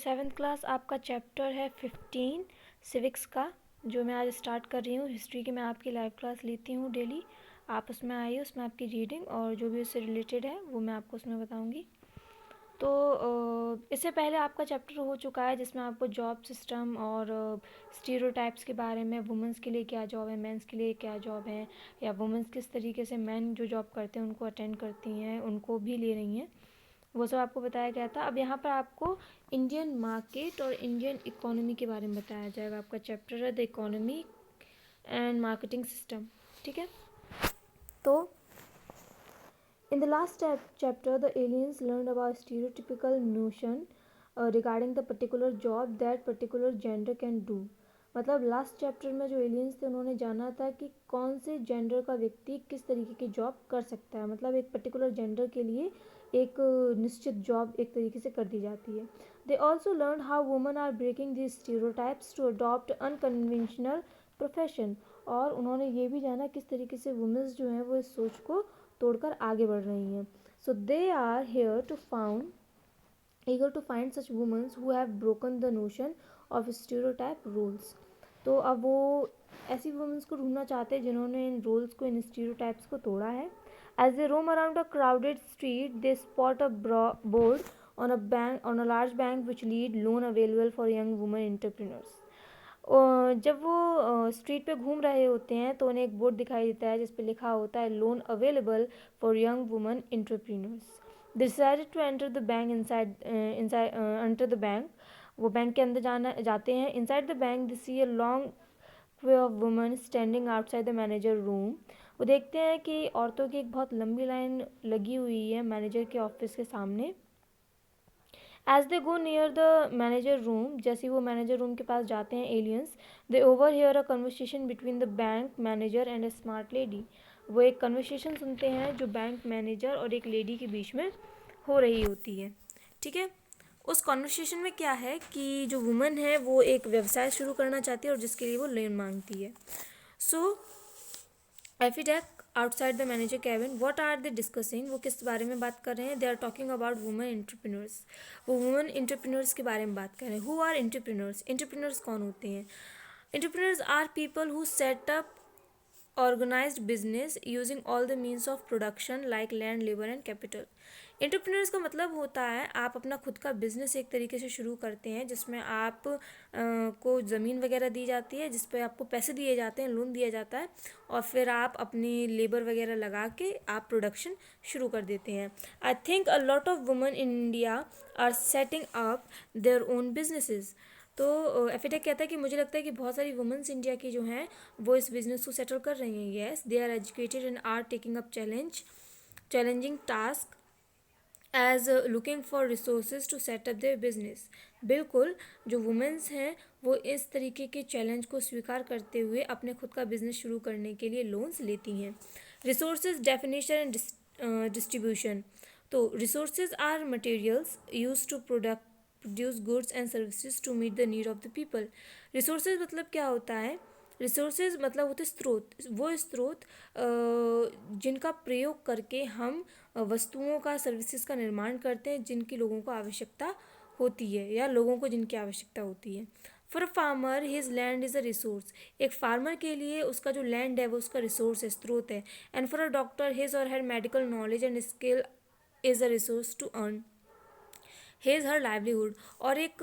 Seventh class आपका chapter है 15 civics का, जो मैं आज स्टार्ट कर रही हूँ। हिस्ट्री की मैं आपकी लाइव क्लास लेती हूँ डेली, आप उसमें आइए। उसमें आपकी रीडिंग और जो भी उससे रिलेटेड है वो मैं आपको उसमें बताऊँगी। तो इससे पहले आपका चैप्टर हो चुका है जिसमें आपको जॉब सिस्टम और स्टीरियोटाइप्स के बारे में, वुमेंस के लिए क्या जॉब है, मेंस के लिए क्या जॉब है, या वुमेंस किस तरीके से मेन जो जॉब करते हैं उनको अटेंड करती हैं, उनको भी ले रही हैं, वो सब आपको बताया गया था। अब यहाँ पर आपको इंडियन मार्केट और इंडियन इकोनॉमी के बारे में बताया जाएगा। आपका चैप्टर है the economy and marketing system, ठीक है। तो in the last chapter the aliens learned about stereotypical notion regarding the particular job that particular gender can do। मतलब लास्ट चैप्टर में जो एलियंस थे उन्होंने जाना था कि कौन से जेंडर का व्यक्ति किस तरीके की जॉब कर सकता है। मतलब एक पर्टिकुलर जेंडर के लिए एक निश्चित जॉब एक तरीके से कर दी जाती है। They also learn how women are breaking this stereotypes to adopt unconventional profession. और उन्होंने ये भी जाना किस तरीके से वुमेन्स जो हैं वो इस सोच को तोड़कर आगे बढ़ रही हैं। So they are here to found eager to find such women who have broken the notion of stereotype roles। तो अब वो ऐसी वुमेंस को ढूंढना चाहते हैं जिन्होंने इन रोल्स को, इन स्टीरियोटाइप्स को तोड़ा है। As they roam around a crowded street, they spot a board on a large bank which lead loan available for young women entrepreneurs। जब वो स्ट्रीट पे घूम रहे होते हैं तो उन्हें एक बोर्ड दिखाई देता है जिस पे लिखा होता है loan available for young women entrepreneurs. They decided to enter the bank enter the bank। वो बैंक के अंदर जाते हैं। Inside the bank they see a long queue of women standing outside the manager room। वो देखते हैं कि औरतों की एक बहुत लंबी लाइन लगी हुई है मैनेजर के ऑफिस के सामने। As they go near the manager room, जैसे वो मैनेजर रूम के पास जाते हैं aliens, they overhear a conversation between the bank manager and a smart lady। वो एक कन्वर्सेशन सुनते हैं जो बैंक मैनेजर और एक लेडी के बीच में हो रही होती है, ठीक है। उस कॉन्वर्सेशन में क्या है कि जो वुमन है वो एक व्यवसाय शुरू करना चाहती है और जिसके लिए वो लोन मांगती है। सो एफिडेक outside the manager cabin, what are they discussing, वो किस बारे में बात कर रहे हैं। They are talking about women entrepreneurs. वो वुमेन एंटरप्रेन्योर्स के बारे में बात कर रहे हैं। हु आर एंटरप्रेन्योर्स, एंटरप्रेन्योर्स कौन होते हैं। Entrepreneurs are people who set up organized business using all the means of production like land, labour and capital. Entrepreneurs का मतलब होता है आप अपना खुद का बिजनेस एक तरीके से शुरू करते हैं जिसमें आप को ज़मीन वगैरह दी जाती है, जिस पे आपको पैसे दिए जाते हैं, लोन दिया जाता है, और फिर आप अपनी लेबर वगैरह लगा के आप प्रोडक्शन शुरू कर देते हैं। I think a lot of women in India are setting up their own businesses. तो एफिटेक कहता है कि मुझे लगता है कि बहुत सारी वुमेन्स इंडिया की जो हैं वो इस बिज़नेस को सेटल कर रही हैं। Yes, they are educated and are taking up challenging task as looking for resources to set up their business. बिल्कुल, जो वुमेन्स हैं वो इस तरीके के चैलेंज को स्वीकार करते हुए अपने खुद का बिजनेस शुरू करने के लिए लोन्स लेती हैं। Resources definition and distribution. तो resources are materials use to produce goods and services to meet the need of the people. Resources मतलब क्या होता है। रिसोर्सेज मतलब होते स्रोत, वो स्रोत जिनका प्रयोग करके हम वस्तुओं का, सर्विसेज का निर्माण करते हैं जिनकी लोगों को आवश्यकता होती है या लोगों को जिनकी आवश्यकता होती है। For a farmer his land is a resource. एक फार्मर के लिए उसका जो लैंड है वो उसका रिसोर्स है, स्रोत है। And for a doctor his or her medical knowledge and skill is a resource to earn his her livelihood. और एक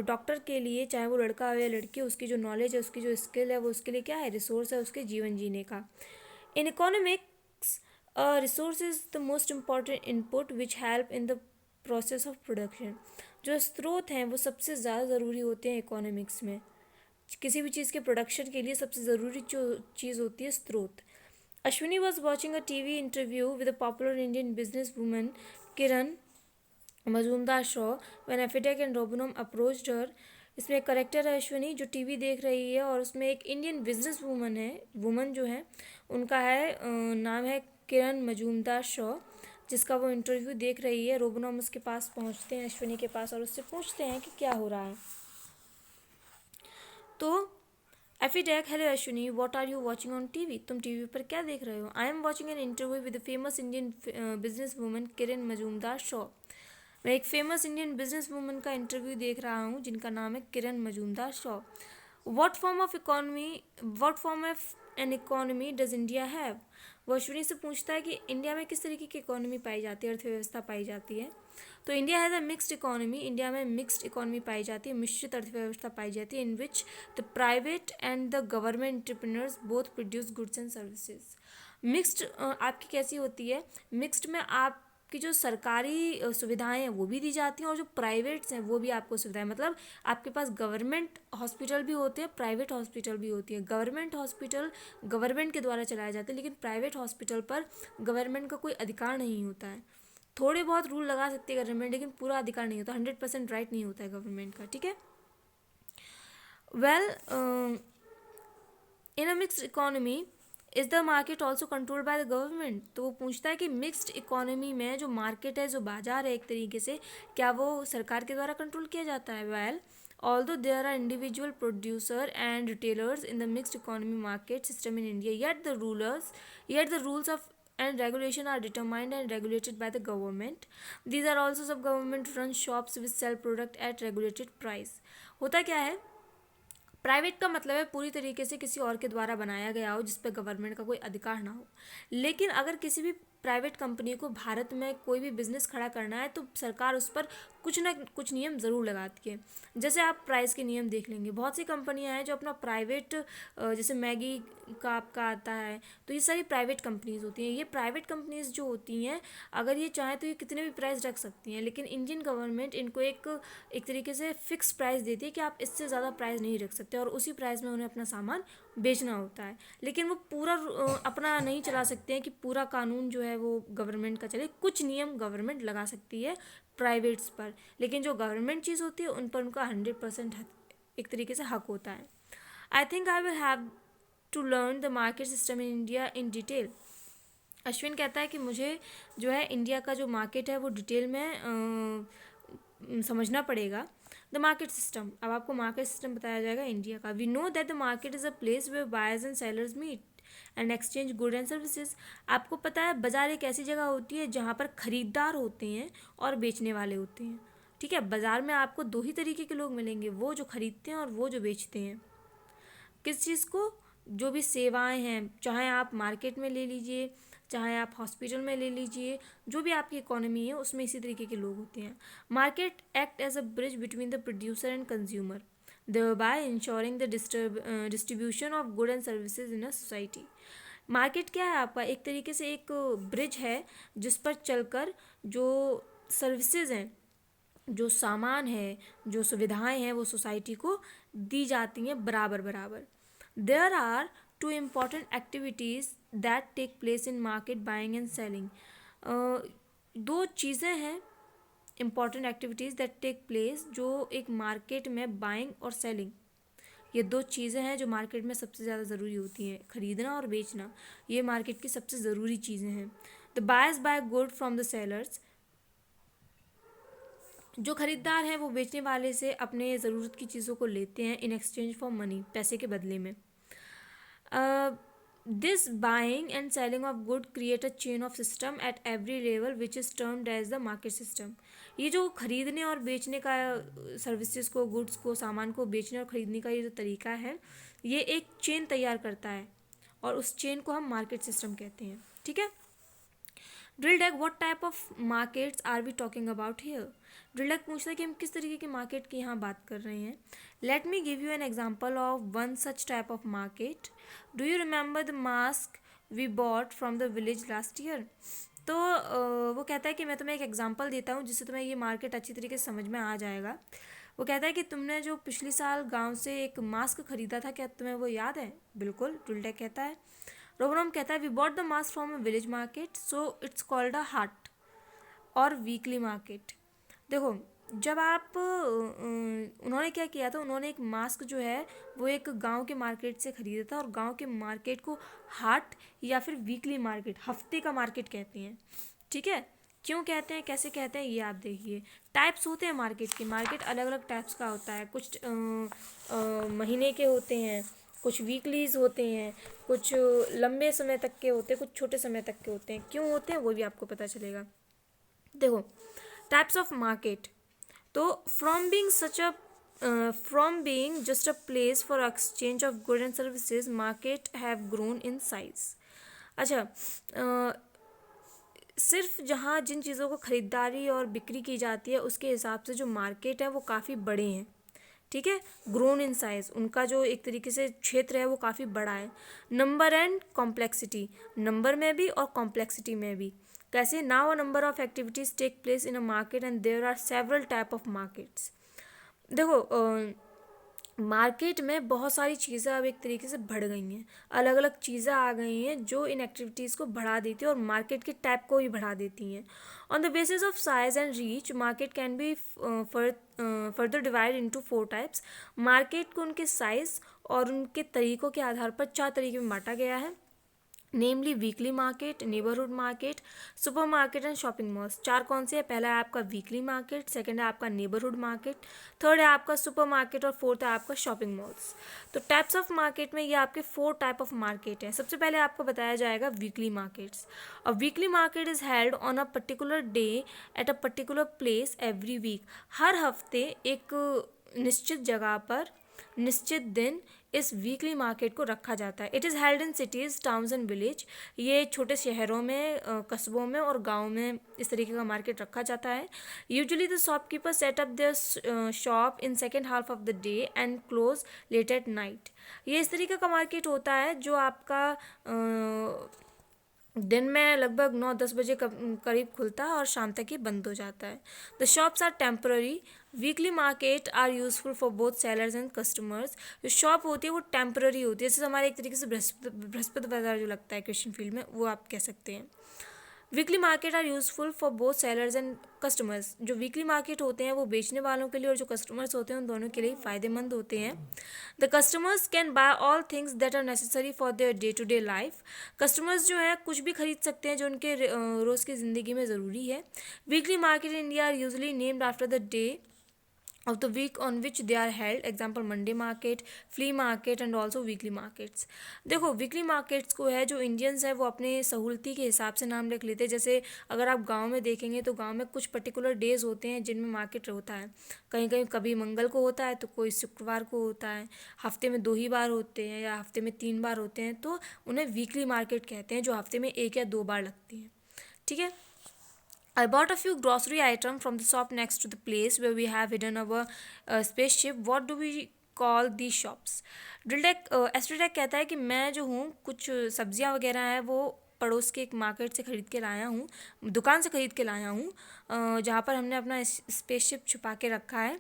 डॉक्टर के लिए, चाहे वो लड़का हो या लड़की, उसकी जो नॉलेज है, उसकी जो स्किल है, वो उसके लिए क्या है, रिसोर्स है उसके जीवन जीने का। In economics resource is the most important input which help in the process of production. जो स्रोत हैं वो सबसे ज़्यादा ज़रूरी होते हैं इकोनॉमिक्स में। किसी भी चीज़ के प्रोडक्शन के लिए सबसे ज़रूरी जो चीज़ होती है स्रोत। Ashwini was watching a TV interview with a popular Indian businesswoman Kiran Mazumdar Shaw when एफिडेक एंड रोबनम अप्रोच्ड हर। इसमें एक करेक्टर है अश्विनी जो टीवी देख रही है और उसमें एक इंडियन बिजनेस वूमन है, वुमन जो है उनका है नाम है किरण मजूमदार शॉ, जिसका वो इंटरव्यू देख रही है। रोबनम उसके पास पहुंचते हैं, अश्विनी के पास, और उससे पूछते हैं कि क्या हो रहा है। तो एफिडेक, hello Ashwini, what are you watching on TV, तुम टीवी पर क्या देख रहे हो। I am watching an interview with the famous Indian businesswoman Kiran Mazumdar Shaw. मैं एक फेमस इंडियन बिजनेस वूमन का इंटरव्यू देख रहा हूँ जिनका नाम है Kiran Mazumdar Shaw. What form of an economy does India have? वो अश्विनी से पूछता है कि इंडिया में किस तरीके की इकोनॉमी पाई जाती है, अर्थव्यवस्था पाई जाती है। तो India has a mixed economy, India में मिक्स्ड इकोनॉमी पाई जाती है, मिश्रित अर्थव्यवस्था पाई जाती है, in which the private and the government entrepreneurs both produce goods and services. Mixed आपकी कैसी होती है? मिक्स्ड में आपकी जो सरकारी सुविधाएं हैं वो भी दी जाती हैं और जो प्राइवेट्स हैं वो भी आपको सुविधाएं, मतलब आपके पास गवर्नमेंट हॉस्पिटल भी होते हैं, प्राइवेट हॉस्पिटल भी होती है। गवर्नमेंट हॉस्पिटल गवर्नमेंट के द्वारा चलाए जाते हैं, लेकिन प्राइवेट हॉस्पिटल पर गवर्नमेंट का कोई अधिकार नहीं होता है। थोड़े बहुत रूल लगा सकती है गवर्नमेंट, लेकिन पूरा अधिकार नहीं होता, 100% राइट नहीं होता है गवर्नमेंट का, ठीक है। Well, in a mixed economy is the market also controlled by the government? तो वो पूछता है कि मिक्स्ड इकोनॉमी में जो मार्केट है, जो बाजार है एक तरीके से, क्या वो सरकार के द्वारा कंट्रोल किया जाता है? Well, although there are individual producer and retailers in the mixed economy market system in India, yet the rules of and regulation are determined and regulated by the government. These are also some government run shops which sell product at regulated price. होता क्या है? Private का मतलब है पूरी तरीके से किसी और के द्वारा बनाया गया हो जिस पर गवर्नमेंट का कोई अधिकार ना हो। लेकिन अगर किसी भी प्राइवेट कंपनी को भारत में कोई भी बिजनेस खड़ा करना है तो सरकार उस पर कुछ ना कुछ नियम ज़रूर लगाती है। जैसे आप प्राइस के नियम देख लेंगे, बहुत सी कंपनियां हैं जो अपना प्राइवेट, जैसे मैगी का आपका आता है, तो ये सारी प्राइवेट कंपनीज होती हैं। ये प्राइवेट कंपनीज जो होती हैं, अगर ये चाहें तो ये कितने भी प्राइस रख सकती हैं, लेकिन इंडियन गवर्नमेंट इनको एक तरीके से फिक्स प्राइस देती है कि आप इससे ज़्यादा प्राइस नहीं रख सकते, और उसी प्राइस में उन्हें अपना सामान बेचना होता है। लेकिन वो पूरा अपना नहीं चला सकते हैं कि पूरा कानून जो है वो गवर्नमेंट का चले। कुछ नियम गवर्नमेंट लगा सकती है प्राइवेट्स पर, लेकिन जो गवर्नमेंट चीज़ होती है उन पर उनका 100% एक तरीके से हक होता है। I think I will have to learn the market system in India in detail. Ashwin कहता है कि मुझे जो है इंडिया का जो मार्केट है वो डिटेल में समझना पड़ेगा। द मार्केट सिस्टम, अब आपको मार्केट सिस्टम बताया जाएगा इंडिया का। We know that the market is a place where buyers and sellers meet and exchange good and services. आपको पता है बाजार एक ऐसी जगह होती है जहाँ पर खरीदार होते हैं और बेचने वाले होते हैं, ठीक है। बाजार में आपको दो ही तरीके के लोग मिलेंगे, वो जो खरीदते हैं और वो जो बेचते हैं। किस चीज़ को? जो भी सेवाएं हैं, चाहे आप मार्केट में ले लीजिए, चाहे आप हॉस्पिटल में ले लीजिए, जो भी आपकी इकोनॉमी है उसमें इसी तरीके के लोग होते हैं। Market act as a bridge between the producer and consumer, thereby ensuring the distribution of goods and services in a society. Market क्या है आपका? एक तरीके से एक ब्रिज है जिस पर चलकर जो सर्विसेज हैं, जो सामान है, जो सुविधाएं हैं, वो सोसाइटी को दी जाती हैं बराबर बराबर। There are two important activities that take place in market buying and selling. दो चीज़ें हैं important activities that take place जो एक मार्केट में बाइंग और सेलिंग, ये दो चीज़ें हैं जो मार्केट में सबसे ज़्यादा ज़रूरी होती हैं। खरीदना और बेचना, ये मार्केट की सबसे ज़रूरी चीज़ें हैं। The buyers buy good from the sellers, जो खरीदार हैं वो बेचने वाले से अपने ज़रूरत की चीज़ों को लेते हैं इन एक्सचेंज फॉर मनी, पैसे के बदले में। This buying and selling of good create a chain of system at every level which is termed as the market system. ये जो खरीदने और बेचने का, सर्विसेज को, गुड्स को, सामान को बेचने और ख़रीदने का ये जो तरीका है, ये एक चेन तैयार करता है और उस चेन को हम मार्केट सिस्टम कहते हैं, ठीक है। ड्रिल डैग, what type of markets are we talking about here? ड्रिल डैग पूछता है कि हम किस तरीके के मार्केट की यहाँ बात कर रहे हैं। Let me give you an example of one such type of market. Do you remember the mask we bought from the village last year? तो वो कहता है कि मैं तुम्हें एक एग्जाम्पल देता हूँ जिससे तुम्हें ये मार्केट अच्छी तरीके से समझ में आ जाएगा। वो कहता है कि तुमने जो पिछले साल गांव से एक मास्क खरीदा था, क्या तुम्हें वो याद है? बिल्कुल, ड्रिल डैग कहता है। रोबरम कहता है we bought the mask from a village market so it's called a haat or weekly market. देखो, जब आप उन्होंने क्या किया था, उन्होंने एक मास्क जो है वो एक गांव के मार्केट से ख़रीदा था, और गांव के मार्केट को हाट या फिर वीकली मार्केट, हफ्ते का मार्केट कहते हैं, ठीक है। क्यों कहते हैं, कैसे कहते हैं, ये आप देखिए। टाइप्स होते हैं मार्केट के, मार्केट अलग अलग टाइप्स का होता है। कुछ महीने के होते हैं, कुछ वीकलीज होते हैं, कुछ लंबे समय तक के होते हैं, कुछ छोटे समय तक के होते हैं। क्यों होते हैं वो भी आपको पता चलेगा। देखो, टाइप्स ऑफ मार्केट, तो from being just a place for exchange of goods and services, market have grown in size. अच्छा, सिर्फ जहाँ जिन चीज़ों को ख़रीदारी और बिक्री की जाती है उसके हिसाब से जो मार्केट है वो काफ़ी बड़े हैं, ठीक है। ग्रोन इन साइज, उनका जो एक तरीके से क्षेत्र है वो काफ़ी बड़ा है। नंबर एंड कॉम्प्लेक्सिटी, नंबर में भी और कॉम्प्लेक्सिटी में भी। कैसे? Now a number of activities take place in a market and there are several type of markets. देखो, मार्केट में बहुत सारी चीज़ें अब एक तरीके से बढ़ गई हैं, अलग अलग चीज़ें आ गई हैं जो इन एक्टिविटीज़ को बढ़ा देती हैं और मार्केट के टाइप को भी बढ़ा देती हैं। On the basis of size and reach, market can be further divide into 4 types. Market को उनके साइज़ और उनके तरीक़ों के आधार पर 4 तरीके में बांटा गया है, namely weekly market, neighbourhood market, supermarket and shopping malls. 4 कौन से है? पहला है आपका वीकली मार्केट, सेकंड है आपका नेबरहुड मार्केट, थर्ड है आपका सुपर मार्केट और फोर्थ है आपका शॉपिंग मॉल्स। तो टाइप्स ऑफ मार्केट में ये आपके 4 टाइप ऑफ मार्केट हैं। सबसे पहले आपको बताया जाएगा weekly markets. A weekly market is held on a particular day at a particular place every week. हर हफ्ते एक निश्चित जगह पर निश्चित दिन इस वीकली मार्केट को रखा जाता है। It is held in cities, towns and village. ये छोटे शहरों में, कस्बों में और गाँव में इस तरीके का मार्केट रखा जाता है। Usually the shopkeeper set up their shop in second half of the day and close late at night. ये इस तरीके का मार्केट होता है जो आपका दिन में लगभग 9-10 बजे करीब खुलता है और शाम तक ही बंद हो जाता है। The shops are temporary. Weekly market are useful for both sellers and customers. जो शॉप होती है वो टेम्पररी होती है, जैसे हमारे एक तरीके से बृहस्पति बाजार जो लगता है क्रिश्चियन फील्ड में, वो आप कह सकते हैं। Weekly market are useful for both sellers and customers. जो वीकली मार्केट होते हैं वो बेचने वालों के लिए और जो कस्टमर्स होते हैं उन दोनों के लिए फ़ायदेमंद होते हैं। The customers can buy all things that are necessary for their day to day life. Customers जो है कुछ भी खरीद सकते हैं जो उनके रोज़ की ज़िंदगी में ज़रूरी है। Weekly market in India are usually named after the day of the week on which they are held, example Monday market, flea market and also weekly markets. देखो, वीकली मार्केट्स को है जो इंडियंस है वो अपने सहूलती के हिसाब से नाम रख लेते हैं। जैसे अगर आप गांव में देखेंगे तो गांव में कुछ पर्टिकुलर डेज़ होते हैं जिनमें मार्केट होता है। कहीं कहीं कभी मंगल को होता है तो कोई शुक्रवार को होता है, हफ्ते में 2 ही बार होते हैं या हफ्ते में 3 बार होते हैं, तो उन्हें वीकली मार्केट कहते हैं, जो हफ्ते में 1 या 2 बार लगती हैं, ठीक है। I bought a few grocery items from the shop next to the place where we have hidden our spaceship. What do we call these shops? एस्ट्रोटेक कहता है कि मैं जो हूँ कुछ सब्जियाँ वगैरह हैं वो पड़ोस के एक मार्केट से ख़रीद के लाया हूँ, दुकान से ख़रीद के लाया हूँ, जहाँ पर हमने अपना स्पेसशिप छुपा के रखा है।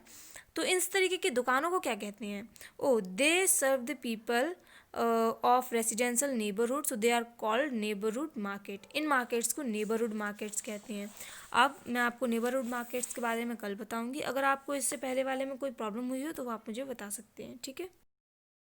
तो इस तरीके की दुकानों को क्या कहते हैं? Oh, they serve the people of residential neighbourhood, so they are called neighbourhood market. इन मार्केट्स को नेबरहुड मार्केट्स कहते हैं। अब मैं आपको नेबरहुड मार्केट्स के बारे में कल बताऊंगी। अगर आपको इससे पहले वाले में कोई प्रॉब्लम हुई हो तो वो आप मुझे बता सकते हैं, ठीक है।